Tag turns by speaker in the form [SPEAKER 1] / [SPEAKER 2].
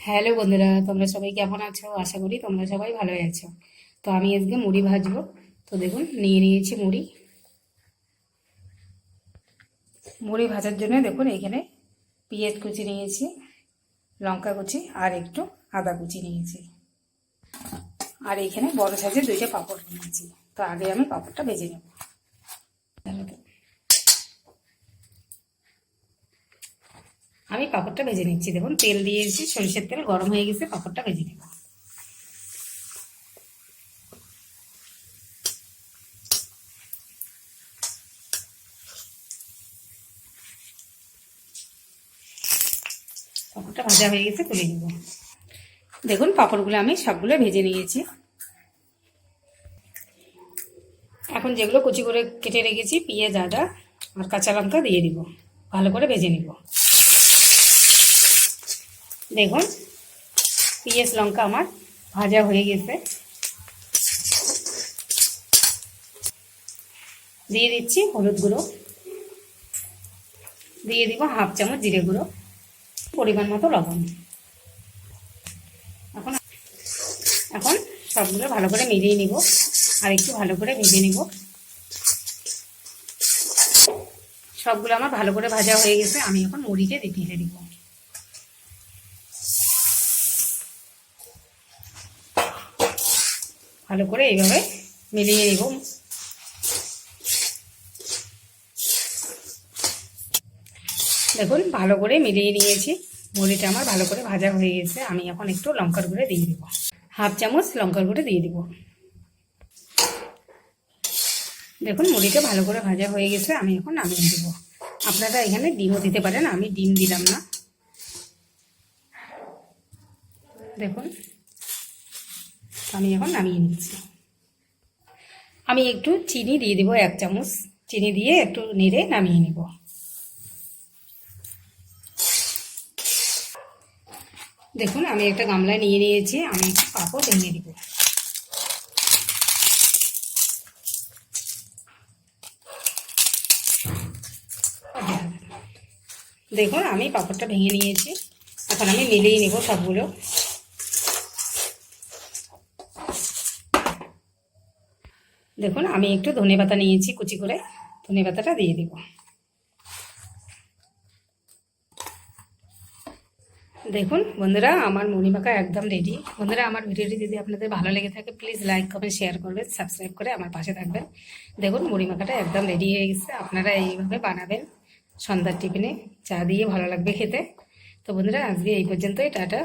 [SPEAKER 1] Hello বন্ধুরা, তোমরা সবাই কেমন আছো? আশা করি তোমরা সবাই ভালোই আছো। তো আমি আজকে মুড়ি ভাজবো। তো দেখুন, নিয়ে নিয়েছি মুড়ি। মুড়ি ভাজার জন্য দেখুন এখানে পেঁয়াজ কুচি নিয়েছি, লঙ্কা কুচি আর একটু আদা কুচি নিয়েছি। আর এখানে বড় সাইজের দুইটা পাঁপড় নিয়েছি। তো আগে আমি পাঁপড়টা ভেজে নেব। আমি পাঁপড়টা ভেজে নিচ্ছি। দেখুন তেল দিয়েছি, সরিষার তেল গরম হয়ে গেছে, পাঁপড়টা ভেজে নেব। পাঁপড়টা ভাজা হয়ে গেছে, তুলে নেব। দেখুন পাঁপড়গুলো আমি সবগুলো ভেজে নিয়েছি। এখন যেগুলো কুচি করে কেটে রেখেছি পেঁয়াজ, আদা আর কাঁচা লঙ্কা দিয়ে দিব, ভালো করে ভেজে নিব। দেখুন পেঁয়াজ লঙ্কা আমার ভাজা হয়ে গেছে। দিয়ে দিচ্ছি হলুদ গুঁড়ো, দিয়ে দিব হাফ চামচ জিরে গুঁড়ো, পরিমাণ মতো লবণ। এখন এখন সবগুলো ভালো করে মিলিয়ে নিব আর একটু ভালো করে ভেজে নিব। সবগুলো আমার ভালো করে ভাজা হয়ে গেছে। আমি এখন মুড়িতে ঢেলে দিব। ভালো করে এইভাবে মিলিয়ে নিব। দেখুন ভালো করে মিলিয়ে নিয়েছি। মুড়িটা আমার ভালো করে ভাজা হয়ে গেছে। আমি এখন একটু লঙ্কার গুঁড়ো দিয়ে দিব, হাফ চামচ লঙ্কার গুঁড়ো দিয়ে দিব। দেখুন মুড়িটা ভালো করে ভাজা হয়ে গেছে। আমি এখন নামিয়ে দেব। আপনারা এখানে ডিমও দিতে পারেন, আমি ডিম দিলাম না। দেখুন আমি এখন নামিয়ে নিচ্ছি। আমি একটু চিনি দিয়ে দিব, 1 চামচ চিনি দিয়ে একটু নেড়ে নামিয়ে নেব। দেখুন আমি একটা গামলায় নিয়ে নিয়েছি। আমি একটু পাঁপড় ভেঙে দিব। দেখুন আমি পাঁপড়টা ভেঙে নিয়েছি। এখন আমি মিলিয়ে নেব সবগুলো। দেখুন আমি একটু ধনেপাতা নিয়েছি কুচি করে, ধনেপাতাটা দিয়ে দিব। দেখুন বন্ধুরা আমার মুড়ি মাখা একদম রেডি। বন্ধুরা আমার ভিডিওটি যদি আপনাদের ভালো লেগে থাকে প্লিজ লাইক কমেন্ট শেয়ার করবেন, সাবস্ক্রাইব করে আমার পাশে থাকবেন। দেখুন মুড়ি মাখাটা একদম রেডি হয়ে গেছে। আপনারা এইভাবে বানাবেন সন্ধ্যার টিফিনে, চা দিয়ে ভালো লাগবে খেতে। তো বন্ধুরা আজকে এই পর্যন্তই, টাটা।